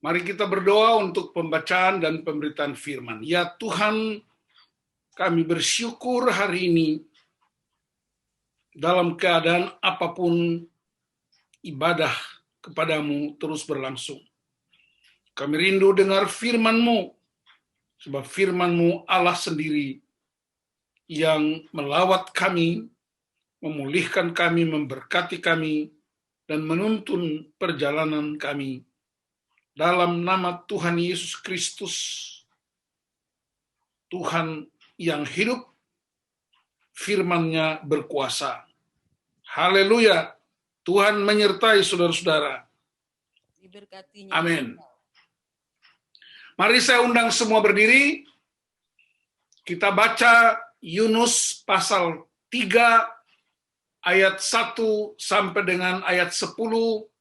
Mari kita berdoa untuk pembacaan dan pemberitaan firman. Ya Tuhan, kami bersyukur hari ini dalam keadaan apapun ibadah kepadamu terus berlangsung. Kami rindu dengar firman-Mu, sebab firman-Mu Allah sendiri yang melawat kami, memulihkan kami, memberkati kami, dan menuntun perjalanan kami. Dalam nama Tuhan Yesus Kristus, Tuhan yang hidup, firman-Nya berkuasa. Haleluya. Tuhan menyertai saudara-saudara. Diberkatinya. Amin. Mari saya undang semua berdiri. Kita baca Yunus pasal 3 ayat 1 sampai dengan ayat 10.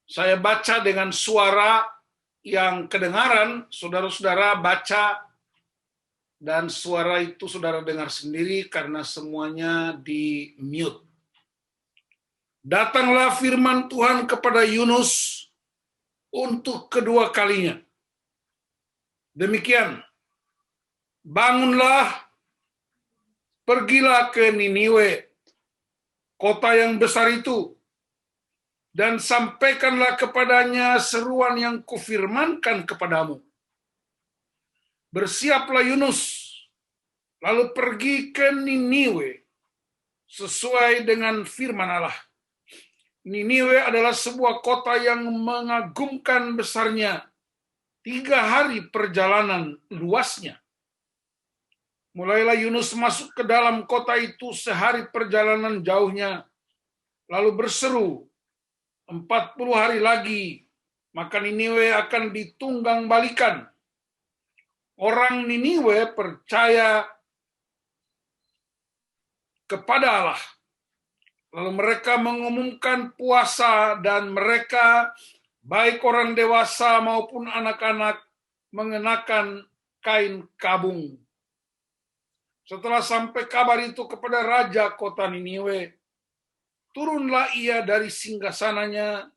Saya baca dengan suara yang kedengaran, saudara-saudara baca, dan suara itu saudara dengar sendiri karena semuanya di mute. Datanglah firman Tuhan kepada Yunus untuk kedua kalinya. Demikian, bangunlah, pergilah ke Niniwe, kota yang besar itu, dan sampaikanlah kepadanya seruan yang kufirmankan kepadamu. Bersiaplah Yunus, lalu pergi ke Niniwe, sesuai dengan firman Allah. Niniwe adalah sebuah kota yang mengagumkan besarnya, 3 hari perjalanan luasnya. Mulailah Yunus masuk ke dalam kota itu sehari perjalanan jauhnya, lalu berseru, 40 hari lagi, maka Niniwe akan ditunggang balikan. Orang Niniwe percaya kepada Allah. Lalu mereka mengumumkan puasa dan mereka, baik orang dewasa maupun anak-anak, mengenakan kain kabung. Setelah sampai kabar itu kepada raja kota Niniwe, turunlah ia dari singgasananya,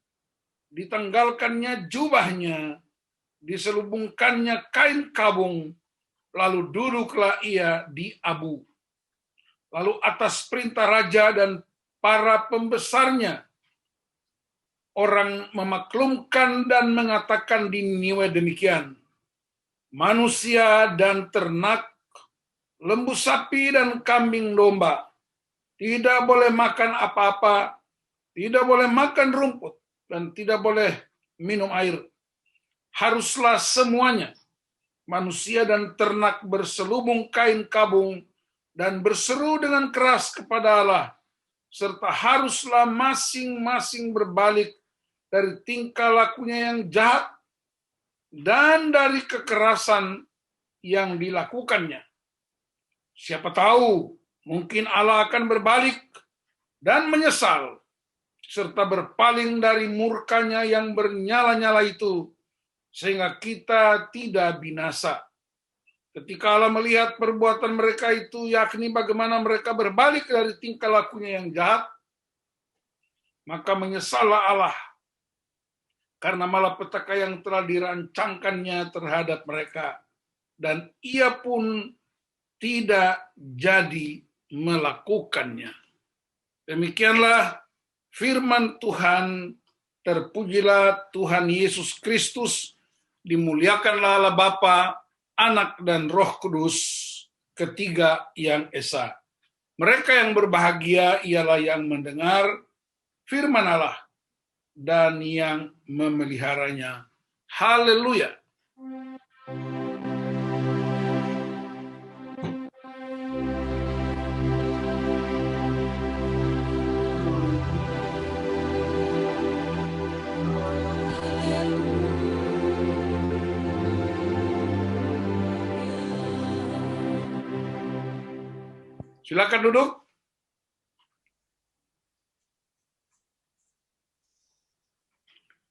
ditanggalkannya jubahnya, diselubungkannya kain kabung, lalu duduklah ia di abu. Lalu atas perintah raja dan para pembesarnya, orang memaklumkan dan mengatakan di Niniwe demikian, manusia dan ternak, lembu sapi dan kambing domba, tidak boleh makan apa-apa, tidak boleh makan rumput, dan tidak boleh minum air. Haruslah semuanya, manusia dan ternak, berselubung kain kabung dan berseru dengan keras kepada Allah, serta haruslah masing-masing berbalik dari tingkah lakunya yang jahat dan dari kekerasan yang dilakukannya. Siapa tahu, mungkin Allah akan berbalik dan menyesal, serta berpaling dari murkanya yang bernyala-nyala itu, sehingga kita tidak binasa. Ketika Allah melihat perbuatan mereka itu, yakni bagaimana mereka berbalik dari tingkah lakunya yang jahat, maka menyesallah Allah, karena malapetaka yang telah dirancangkannya terhadap mereka, dan ia pun tidak jadi melakukannya. Demikianlah firman Tuhan. Terpujilah Tuhan Yesus Kristus, dimuliakanlah Allah Bapa, Anak, dan Roh Kudus, ketiga yang esa. Mereka yang berbahagia ialah yang mendengar firman Allah dan yang memeliharanya. Haleluya. Silakan duduk.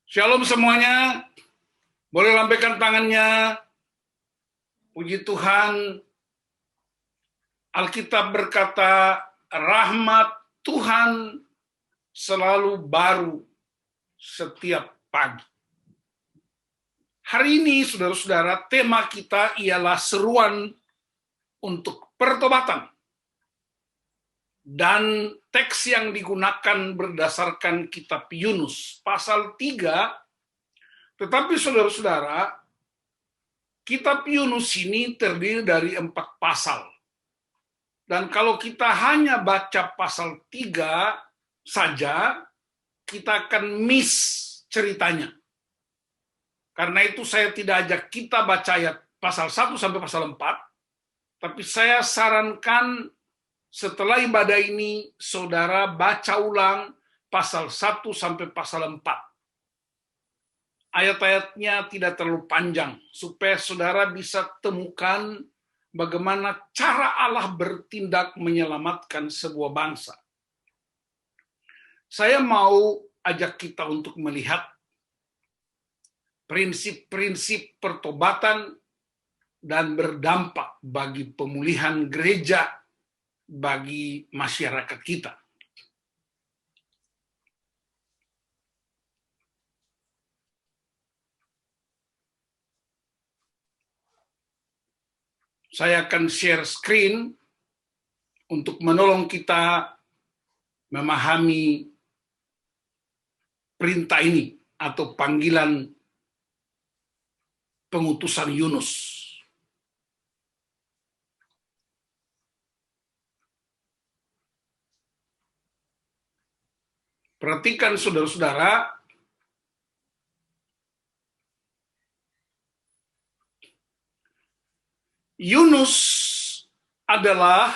Shalom semuanya. Boleh lambaikan tangannya. Puji Tuhan. Alkitab berkata, rahmat Tuhan selalu baru setiap pagi. Hari ini, saudara-saudara, tema kita ialah seruan untuk pertobatan. Dan teks yang digunakan berdasarkan kitab Yunus, pasal 3, tetapi saudara-saudara, kitab Yunus ini terdiri dari 4 pasal. Dan kalau kita hanya baca pasal 3 saja, kita akan miss ceritanya. Karena itu saya tidak ajak kita baca ayat pasal 1 sampai pasal 4, tapi saya sarankan setelah ibadah ini, saudara baca ulang pasal 1 sampai pasal 4. Ayat-ayatnya tidak terlalu panjang, supaya saudara bisa temukan bagaimana cara Allah bertindak menyelamatkan sebuah bangsa. Saya mau ajak kita untuk melihat prinsip-prinsip pertobatan dan berdampak bagi pemulihan gereja, bagi masyarakat kita. Saya akan share screen untuk menolong kita memahami perintah ini atau panggilan pengutusan Yunus. Perhatikan saudara-saudara, Yunus adalah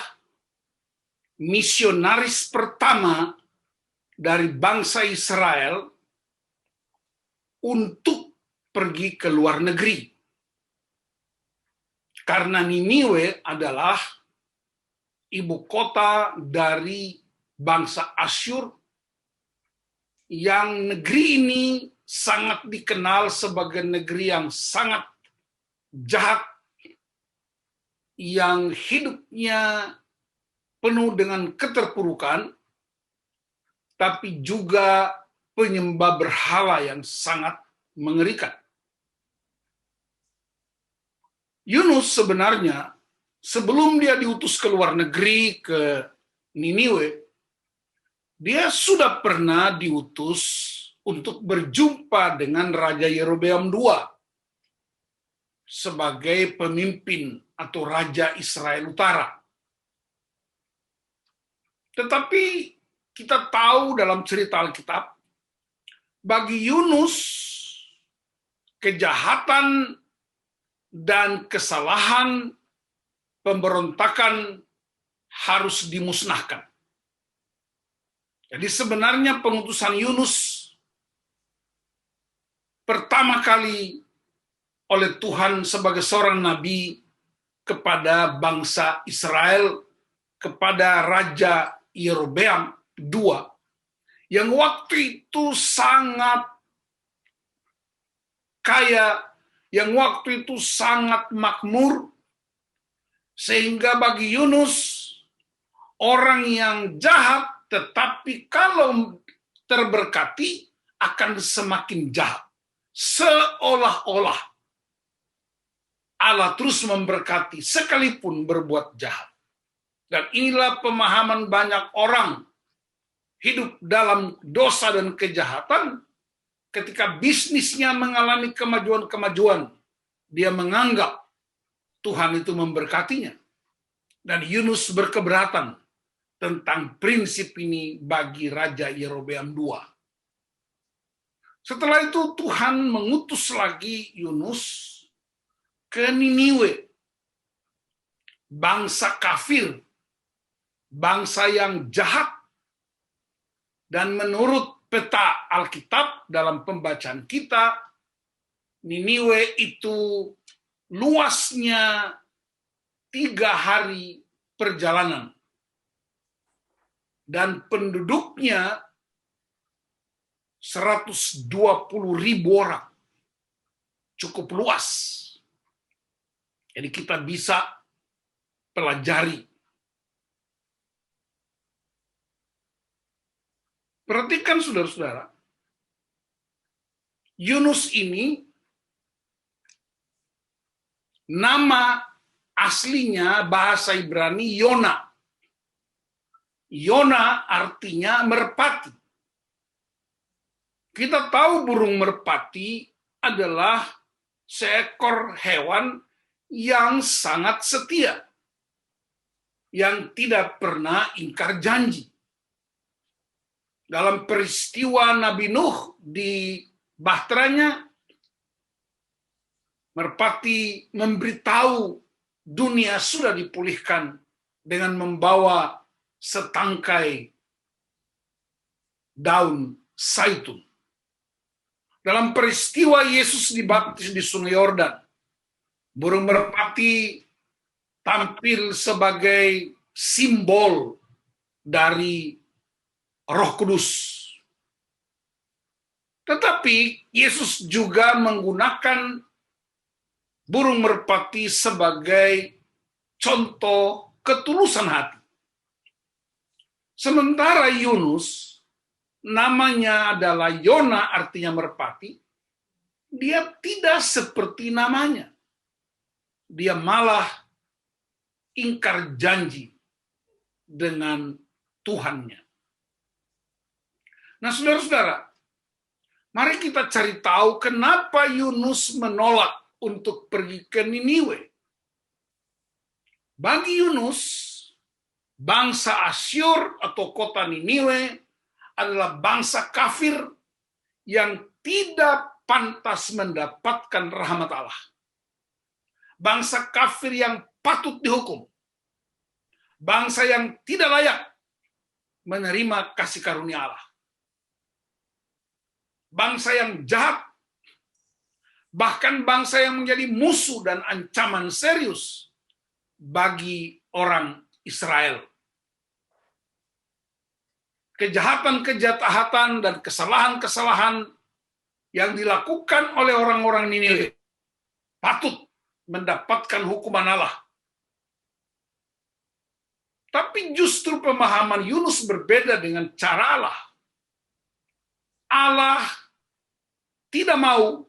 misionaris pertama dari bangsa Israel untuk pergi ke luar negeri. Karena Niniwe adalah ibu kota dari bangsa Asyur, yang negeri ini sangat dikenal sebagai negeri yang sangat jahat, yang hidupnya penuh dengan keterpurukan, tapi juga penyembah berhala yang sangat mengerikan. Yunus sebenarnya sebelum dia diutus ke luar negeri ke Niniwe, dia sudah pernah diutus untuk berjumpa dengan Raja Yerobeam II sebagai pemimpin atau Raja Israel Utara. Tetapi kita tahu dalam cerita Alkitab, bagi Yunus, kejahatan dan kesalahan pemberontakan harus dimusnahkan. Jadi sebenarnya pengutusan Yunus pertama kali oleh Tuhan sebagai seorang nabi kepada bangsa Israel, kepada Raja Yerobeam II, yang waktu itu sangat kaya, yang waktu itu sangat makmur, sehingga bagi Yunus, orang yang jahat tetapi kalau terberkati akan semakin jahat. Seolah-olah Allah terus memberkati sekalipun berbuat jahat. Dan inilah pemahaman banyak orang hidup dalam dosa dan kejahatan. Ketika bisnisnya mengalami kemajuan-kemajuan, dia menganggap Tuhan itu memberkatinya. Dan Yunus berkeberatan tentang prinsip ini bagi Raja Yerobeam II. Setelah itu Tuhan mengutus lagi Yunus ke Niniwe, bangsa kafir, bangsa yang jahat, dan menurut peta Alkitab dalam pembacaan kita, Niniwe itu luasnya 3 hari perjalanan. Dan penduduknya 120.000 orang. Cukup luas. Jadi kita bisa pelajari. Perhatikan saudara-saudara, Yunus ini Nama aslinya bahasa Ibrani Yona. Yona artinya merpati. Kita tahu burung merpati adalah seekor hewan yang sangat setia, yang tidak pernah ingkar janji. Dalam peristiwa Nabi Nuh di bahteranya, merpati memberitahu dunia sudah dipulihkan dengan membawa setangkai daun zaitun. Dalam peristiwa Yesus dibaptis di Sungai Yordan, burung merpati tampil sebagai simbol dari Roh Kudus. Tetapi Yesus juga menggunakan burung merpati sebagai contoh ketulusan hati. Sementara Yunus, namanya adalah Yona, artinya merpati, dia tidak seperti namanya. Dia malah ingkar janji dengan Tuhannya. Nah, saudara-saudara, mari kita cari tahu kenapa Yunus menolak untuk pergi ke Niniwe. Bagi Yunus, bangsa Asyur atau kota Niniwe adalah bangsa kafir yang tidak pantas mendapatkan rahmat Allah. Bangsa kafir yang patut dihukum. Bangsa yang tidak layak menerima kasih karunia Allah. Bangsa yang jahat, bahkan bangsa yang menjadi musuh dan ancaman serius bagi orang Israel. Kejahatan-kejahatan dan kesalahan-kesalahan yang dilakukan oleh orang-orang Niniwe patut mendapatkan hukuman Allah. Tapi justru pemahaman Yunus berbeda dengan cara Allah. Allah tidak mau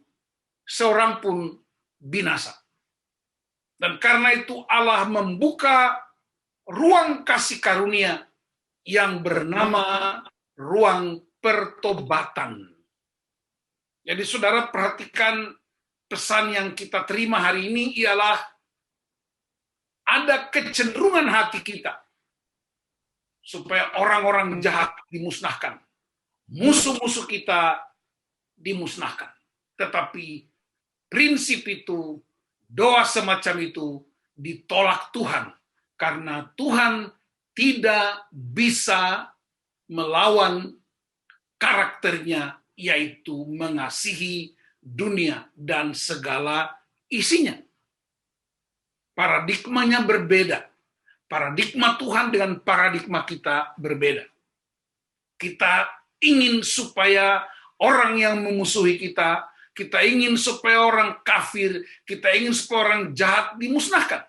seorang pun binasa. Dan karena itu Allah membuka ruang kasih karunia yang bernama ruang pertobatan. Jadi saudara perhatikan pesan yang kita terima hari ini ialah ada kecenderungan hati kita supaya orang-orang jahat dimusnahkan. Musuh-musuh kita dimusnahkan. Tetapi prinsip itu, doa semacam itu ditolak Tuhan. Karena Tuhan tidak bisa melawan karakternya, yaitu mengasihi dunia dan segala isinya. Paradigmanya berbeda. Paradigma Tuhan dengan paradigma kita berbeda. Kita ingin supaya orang yang memusuhi kita, kita ingin supaya orang kafir, kita ingin supaya orang jahat dimusnahkan.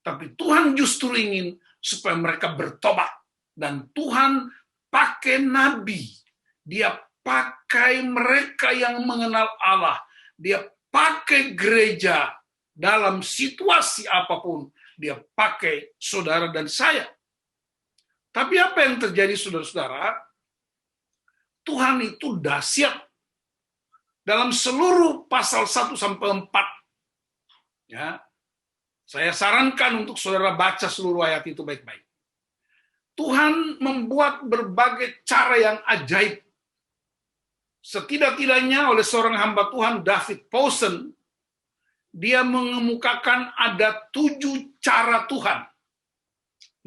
Tapi Tuhan justru ingin supaya mereka bertobat. Dan Tuhan pakai nabi. Dia pakai mereka yang mengenal Allah. Dia pakai gereja dalam situasi apapun. Dia pakai saudara dan saya. Tapi apa yang terjadi saudara-saudara? Tuhan itu dahsyat. Dalam seluruh pasal 1-4. Ya, saya sarankan untuk saudara baca seluruh ayat itu baik-baik. Tuhan membuat berbagai cara yang ajaib. Setidak-tidaknya oleh seorang hamba Tuhan, David Powson, dia mengemukakan ada 7 cara Tuhan.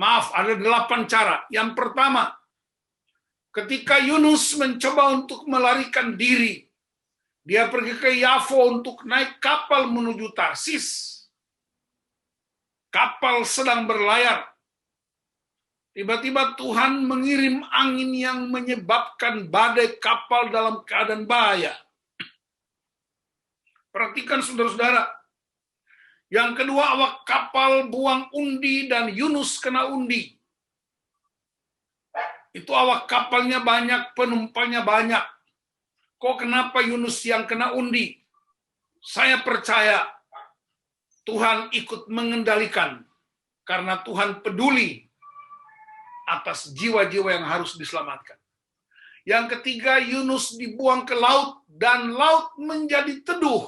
Maaf, ada 8 cara. Yang pertama, ketika Yunus mencoba untuk melarikan diri, dia pergi ke Yafo untuk naik kapal menuju Tarsis. Kapal sedang berlayar. Tiba-tiba Tuhan mengirim angin yang menyebabkan badai kapal dalam keadaan bahaya. Perhatikan saudara-saudara. Yang kedua, awak kapal buang undi dan Yunus kena undi. Itu awak kapalnya banyak, penumpangnya banyak. Kok kenapa Yunus yang kena undi? Saya percaya Tuhan ikut mengendalikan karena Tuhan peduli atas jiwa-jiwa yang harus diselamatkan. Yang ketiga, Yunus dibuang ke laut dan laut menjadi teduh.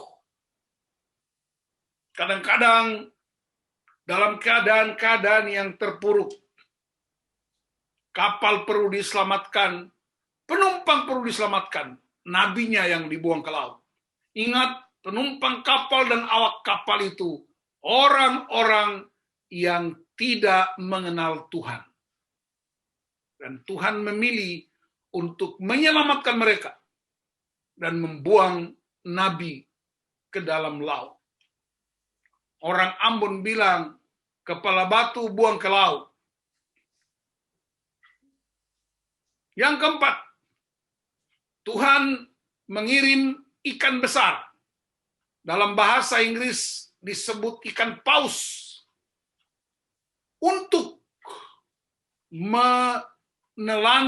Kadang-kadang dalam keadaan-keadaan yang terpuruk, kapal perlu diselamatkan, penumpang perlu diselamatkan, nabinya yang dibuang ke laut. Ingat, penumpang kapal dan awak kapal itu orang-orang yang tidak mengenal Tuhan. Dan Tuhan memilih untuk menyelamatkan mereka dan membuang nabi ke dalam laut. Orang Ambon bilang, kepala batu buang ke laut. Yang keempat, Tuhan mengirim ikan besar. Dalam bahasa Inggris disebut ikan paus untuk menelan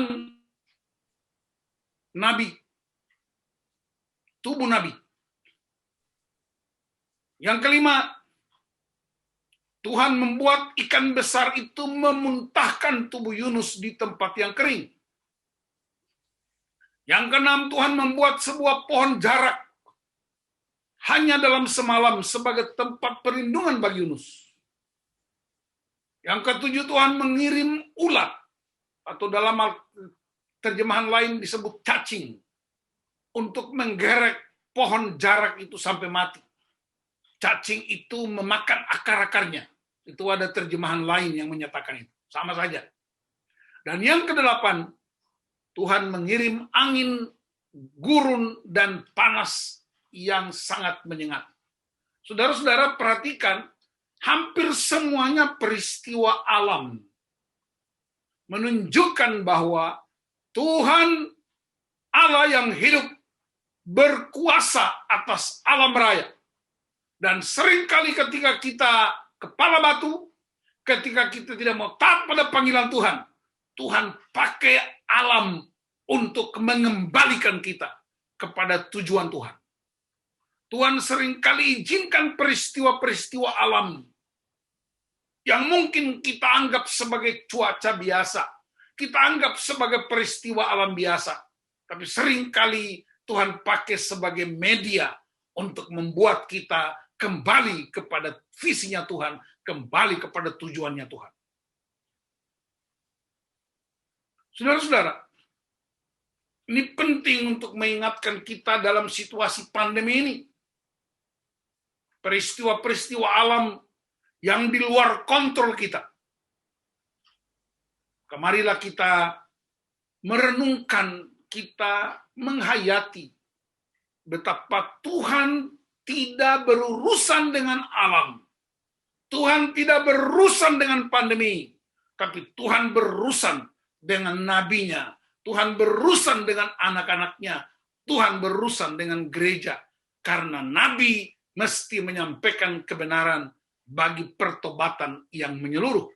nabi, tubuh nabi. Yang kelima, Tuhan membuat ikan besar itu memuntahkan tubuh Yunus di tempat yang kering. Yang keenam, Tuhan membuat sebuah pohon jarak hanya dalam semalam sebagai tempat perlindungan bagi Yunus. Yang ketujuh, Tuhan mengirim ulat, atau dalam terjemahan lain disebut cacing, untuk menggerek pohon jarak itu sampai mati. Cacing itu memakan akar-akarnya. Itu ada terjemahan lain yang menyatakan itu. Sama saja. Dan yang kedelapan, Tuhan mengirim angin, gurun, dan panas yang sangat menyengat. Saudara-saudara perhatikan, hampir semuanya peristiwa alam menunjukkan bahwa Tuhan Allah yang hidup berkuasa atas alam raya. Dan seringkali ketika kita kepala batu, ketika kita tidak mau taat pada panggilan Tuhan, Tuhan pakai alam untuk mengembalikan kita kepada tujuan Tuhan. Tuhan seringkali izinkan peristiwa-peristiwa alam yang mungkin kita anggap sebagai cuaca biasa, kita anggap sebagai peristiwa alam biasa, tapi seringkali Tuhan pakai sebagai media untuk membuat kita kembali kepada visinya Tuhan, kembali kepada tujuannya Tuhan. Saudara-saudara, ini penting untuk mengingatkan kita dalam situasi pandemi ini. Peristiwa-peristiwa alam yang di luar kontrol kita. Kemarilah kita merenungkan, kita menghayati betapa Tuhan tidak berurusan dengan alam. Tuhan tidak berurusan dengan pandemi, tapi Tuhan berurusan dengan nabinya. Tuhan berurusan dengan anak-anaknya. Tuhan berurusan dengan gereja. Karena nabi mesti menyampaikan kebenaran bagi pertobatan yang menyeluruh.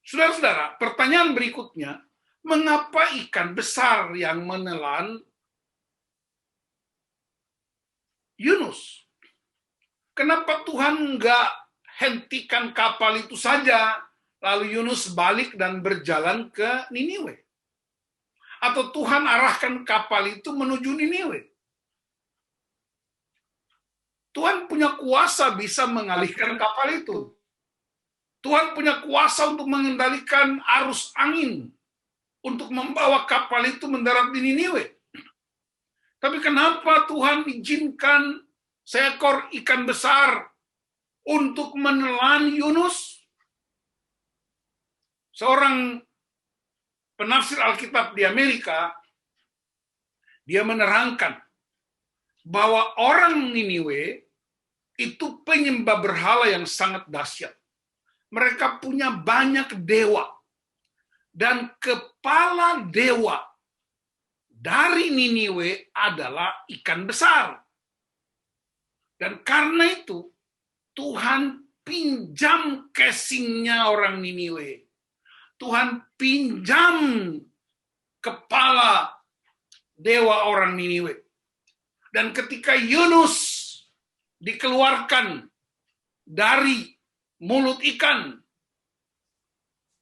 Saudara-saudara, pertanyaan berikutnya, mengapa ikan besar yang menelan Yunus? Kenapa Tuhan nggak hentikan kapal itu saja, lalu Yunus balik dan berjalan ke Niniwe? Atau Tuhan arahkan kapal itu menuju Niniwe? Tuhan punya kuasa bisa mengalihkan kapal itu. Tuhan punya kuasa untuk mengendalikan arus angin, untuk membawa kapal itu mendarat di Niniwe. Tapi kenapa Tuhan izinkan seekor ikan besar untuk menelan Yunus? Seorang penafsir Alkitab di Amerika, dia menerangkan bahwa orang Niniwe itu penyembah berhala yang sangat dahsyat. Mereka punya banyak dewa. Dan kepala dewa dari Niniwe adalah ikan besar. Dan karena itu, Tuhan pinjam casingnya orang Niniwe. Tuhan pinjam kepala dewa orang Niniwe. Dan ketika Yunus dikeluarkan dari mulut ikan.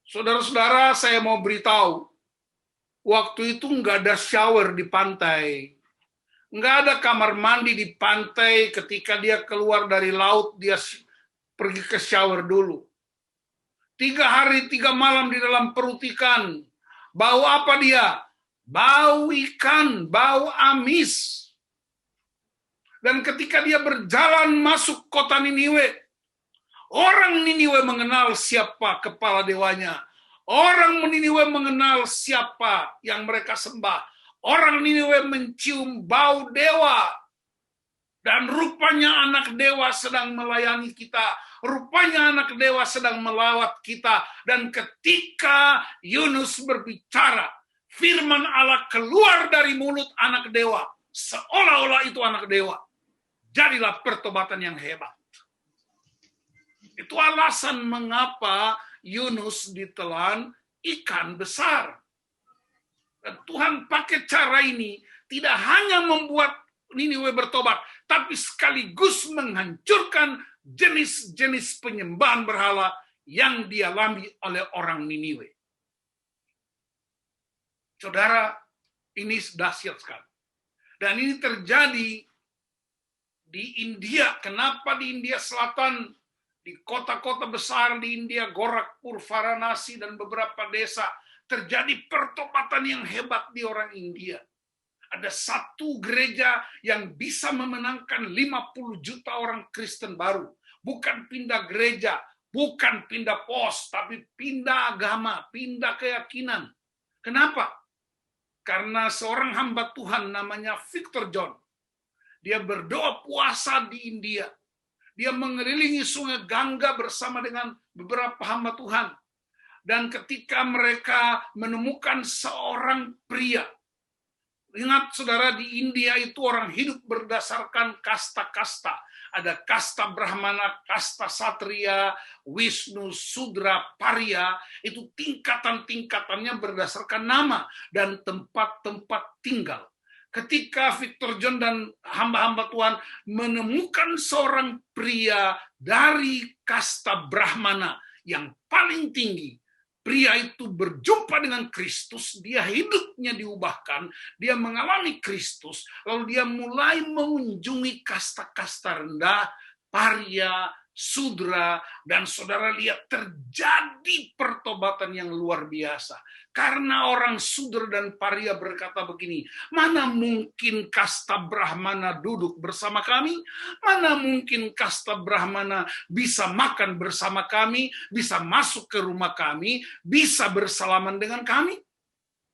Saudara-saudara, saya mau beritahu, waktu itu nggak ada shower di pantai. Nggak ada kamar mandi di pantai. Ketika dia keluar dari laut, dia pergi ke shower dulu. 3 hari 3 malam di dalam perut ikan. Bau apa dia? Bau ikan, bau amis. Dan ketika dia berjalan masuk kota Niniwe, orang Niniwe mengenal siapa kepala dewanya. Orang Niniwe mengenal siapa yang mereka sembah. Orang Niniwe mencium bau dewa. Dan rupanya anak dewa sedang melayani kita. Rupanya anak dewa sedang melawat kita. Dan ketika Yunus berbicara, firman Allah keluar dari mulut anak dewa. Seolah-olah itu anak dewa. Jadilah pertobatan yang hebat. Itu alasan mengapa Yunus ditelan ikan besar. Dan Tuhan pakai cara ini tidak hanya membuat Niniwe bertobat, tapi sekaligus menghancurkan jenis-jenis penyembahan berhala yang dialami oleh orang Niniwe. Saudara, ini dahsyat sekali. Dan ini terjadi di India. Kenapa di India Selatan? Di kota-kota besar di India, Gorakhpur, Varanasi, dan beberapa desa, terjadi pertobatan yang hebat di orang India. Ada satu gereja yang bisa memenangkan 50 juta orang Kristen baru. Bukan pindah gereja, bukan pindah pos, tapi pindah agama, pindah keyakinan. Kenapa? Karena seorang hamba Tuhan namanya Victor John. Dia berdoa puasa di India. Dia mengelilingi sungai Gangga bersama dengan beberapa hamba Tuhan. Dan ketika mereka menemukan seorang pria, ingat saudara, di India itu orang hidup berdasarkan kasta-kasta. Ada kasta Brahmana, kasta Satria, Wisnu, Sudra, Parya. Itu tingkatan-tingkatannya berdasarkan nama dan tempat-tempat tinggal. Ketika Victor John dan hamba-hamba Tuhan menemukan seorang pria dari kasta Brahmana yang paling tinggi, pria itu berjumpa dengan Kristus, dia hidupnya diubahkan, dia mengalami Kristus, lalu dia mulai mengunjungi kasta-kasta rendah, Parya, Sudra, dan saudara lihat terjadi pertobatan yang luar biasa. Karena orang Sudra dan Parya berkata begini, mana mungkin kasta Brahmana duduk bersama kami? Mana mungkin kasta Brahmana bisa makan bersama kami, bisa masuk ke rumah kami, bisa bersalaman dengan kami?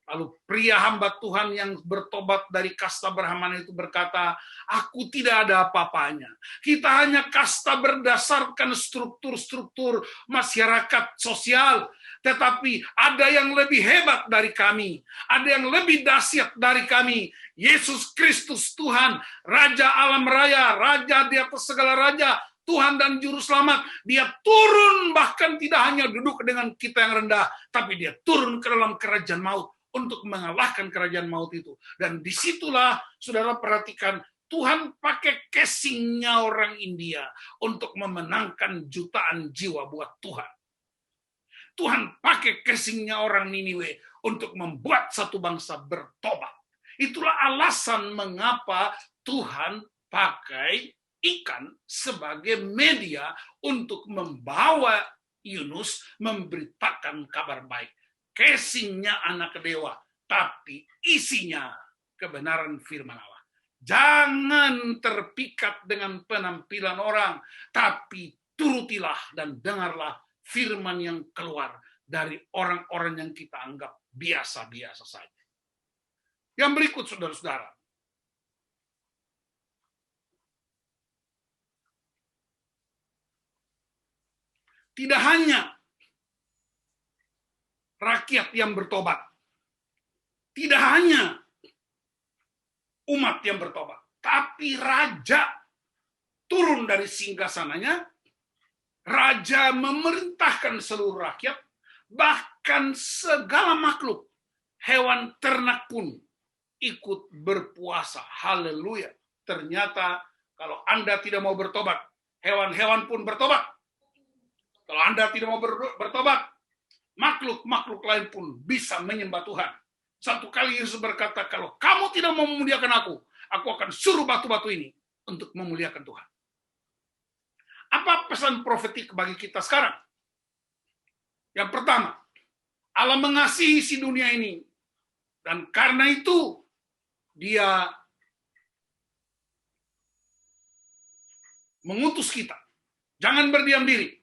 Lalu pria hamba Tuhan yang bertobat dari kasta Brahmana itu berkata, aku tidak ada apa-apanya. Kita hanya kasta berdasarkan struktur-struktur masyarakat sosial. Tetapi ada yang lebih hebat dari kami. Ada yang lebih dahsyat dari kami. Yesus Kristus Tuhan, Raja alam raya, Raja di atas segala raja, Tuhan dan Juru Selamat. Dia turun bahkan tidak hanya duduk dengan kita yang rendah, tapi dia turun ke dalam kerajaan maut untuk mengalahkan kerajaan maut itu. Dan disitulah, saudara perhatikan, Tuhan pakai casingnya orang India untuk memenangkan jutaan jiwa buat Tuhan. Tuhan pakai casingnya orang Niniwe untuk membuat satu bangsa bertobat. Itulah alasan mengapa Tuhan pakai ikan sebagai media untuk membawa Yunus memberitakan kabar baik. Casingnya anak dewa, tapi isinya kebenaran firman Allah. Jangan terpikat dengan penampilan orang, tapi turutilah dan dengarlah firman yang keluar dari orang-orang yang kita anggap biasa-biasa saja. Yang berikut, saudara-saudara. Tidak hanya rakyat yang bertobat. Tidak hanya umat yang bertobat. Tapi raja turun dari singgasananya. Raja memerintahkan seluruh rakyat. Bahkan segala makhluk. Hewan ternak pun ikut berpuasa. Haleluya. Ternyata Kalau Anda tidak mau bertobat, hewan-hewan pun bertobat. Kalau Anda tidak mau bertobat, makhluk-makhluk lain pun bisa menyembah Tuhan. Satu kali Yesus berkata, kalau kamu tidak mau memuliakan aku akan suruh batu-batu ini untuk memuliakan Tuhan. Apa pesan profetik bagi kita sekarang? Yang pertama, Allah mengasihi si dunia ini, dan karena itu Dia mengutus kita. Jangan berdiam diri.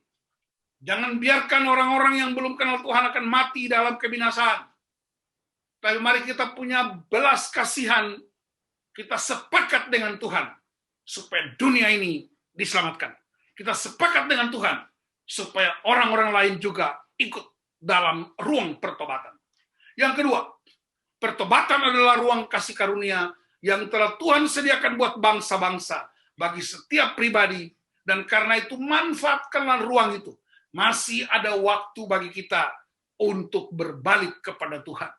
Jangan biarkan orang-orang yang belum kenal Tuhan akan mati dalam kebinasaan. Tapi mari kita punya belas kasihan, kita sepakat dengan Tuhan supaya dunia ini diselamatkan. Kita sepakat dengan Tuhan supaya orang-orang lain juga ikut dalam ruang pertobatan. Yang kedua, pertobatan adalah ruang kasih karunia yang telah Tuhan sediakan buat bangsa-bangsa, bagi setiap pribadi, dan karena itu manfaatkanlah ruang itu. Masih ada waktu bagi kita untuk berbalik kepada Tuhan.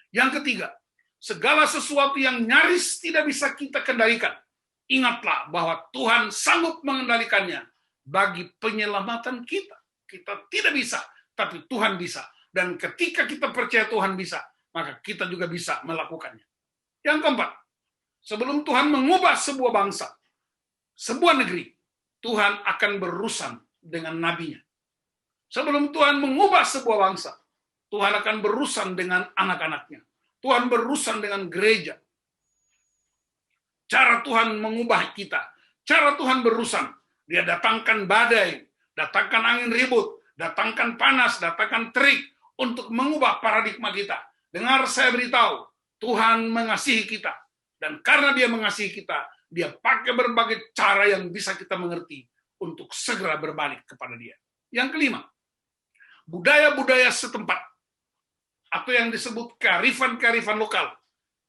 Yang ketiga, segala sesuatu yang nyaris tidak bisa kita kendalikan, ingatlah bahwa Tuhan sanggup mengendalikannya bagi penyelamatan kita. Kita tidak bisa, tapi Tuhan bisa. Dan ketika kita percaya Tuhan bisa, maka kita juga bisa melakukannya. Yang keempat, sebelum Tuhan mengubah sebuah bangsa, sebuah negeri, Tuhan akan berurusan dengan nabinya. Sebelum Tuhan mengubah sebuah bangsa, Tuhan akan berurusan dengan anak-anaknya. Tuhan berurusan dengan gereja. Cara Tuhan mengubah kita, cara Tuhan berurusan, Dia datangkan badai, datangkan angin ribut, datangkan panas, datangkan terik untuk mengubah paradigma kita. Dengar saya beritahu, Tuhan mengasihi kita. Dan karena Dia mengasihi kita, Dia pakai berbagai cara yang bisa kita mengerti untuk segera berbalik kepada Dia. Yang kelima, budaya-budaya setempat atau yang disebut kearifan-kearifan lokal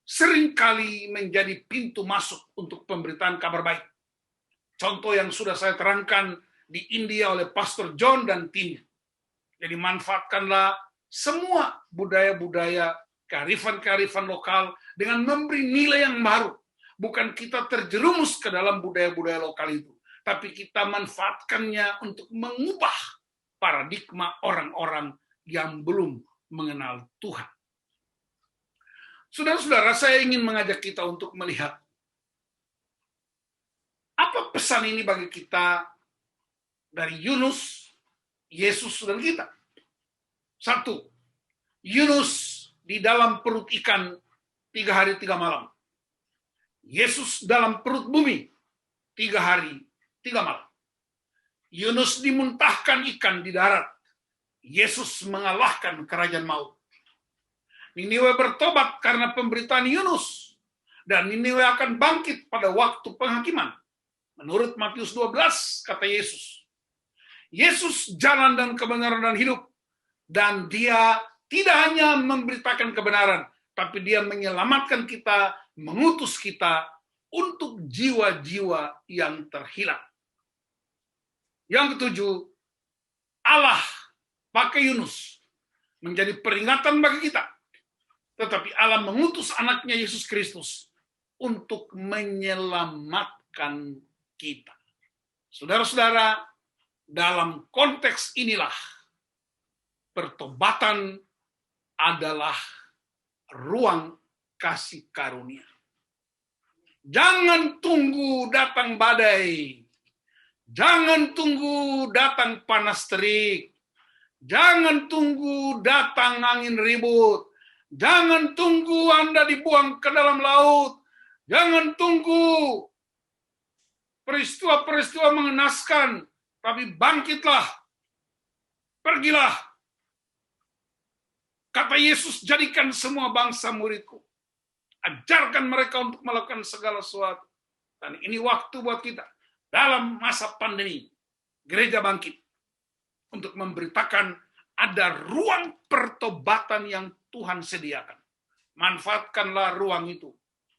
seringkali menjadi pintu masuk untuk pemberitaan kabar baik. Contoh yang sudah saya terangkan di India oleh Pastor John dan timnya. Jadi manfaatkanlah semua budaya-budaya, kearifan-kearifan lokal dengan memberi nilai yang baru. Bukan kita terjerumus ke dalam budaya-budaya lokal itu, tapi kita manfaatkannya untuk mengubah paradigma orang-orang yang belum mengenal Tuhan. Saudara-saudara, saya ingin mengajak kita untuk melihat apa pesan ini bagi kita dari Yunus, Yesus, dan kita. Satu, Yunus di dalam perut ikan 3 hari 3 malam. Yesus dalam perut bumi 3 hari 3 malam. Yunus dimuntahkan ikan di darat. Yesus mengalahkan kerajaan maut. Niniwe bertobat karena pemberitaan Yunus. Dan Niniwe akan bangkit pada waktu penghakiman. Menurut Matius 12, kata Yesus. Yesus jalan dan kebenaran dan hidup. Dan Dia tidak hanya memberitakan kebenaran, tapi Dia menyelamatkan kita, mengutus kita untuk jiwa-jiwa yang terhilang. Yang ketujuh, Allah pakai Yunus menjadi peringatan bagi kita. Tetapi Allah mengutus anaknya Yesus Kristus untuk menyelamatkan kita. Saudara-saudara, dalam konteks inilah pertobatan adalah ruang kasih karunia. Jangan tunggu datang badai. Jangan tunggu datang panas terik. Jangan tunggu datang angin ribut. Jangan tunggu Anda dibuang ke dalam laut. Jangan tunggu peristiwa-peristiwa mengenaskan. Tapi bangkitlah. Pergilah. Kata Yesus, jadikan semua bangsa muridku. Ajarkan mereka untuk melakukan segala sesuatu. Dan ini waktu buat kita. Dalam masa pandemi, gereja bangkit untuk memberitakan ada ruang pertobatan yang Tuhan sediakan. Manfaatkanlah ruang itu,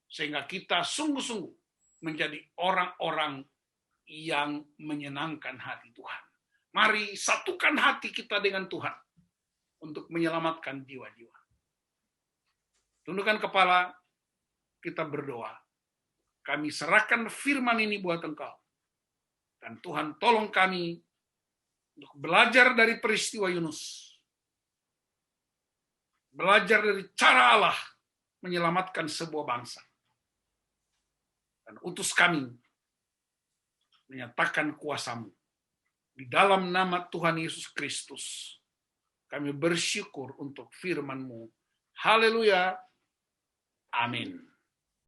sehingga kita sungguh-sungguh menjadi orang-orang yang menyenangkan hati Tuhan. Mari satukan hati kita dengan Tuhan untuk menyelamatkan jiwa-jiwa. Tundukkan kepala, kita berdoa. kami serahkan firman ini buat Engkau. Dan Tuhan tolong kami untuk belajar dari peristiwa Yunus. Belajar dari cara Allah menyelamatkan sebuah bangsa. Dan utus kami menyatakan kuasa-Mu. Di dalam nama Tuhan Yesus Kristus, kami bersyukur untuk firman-Mu. Haleluya. Amin.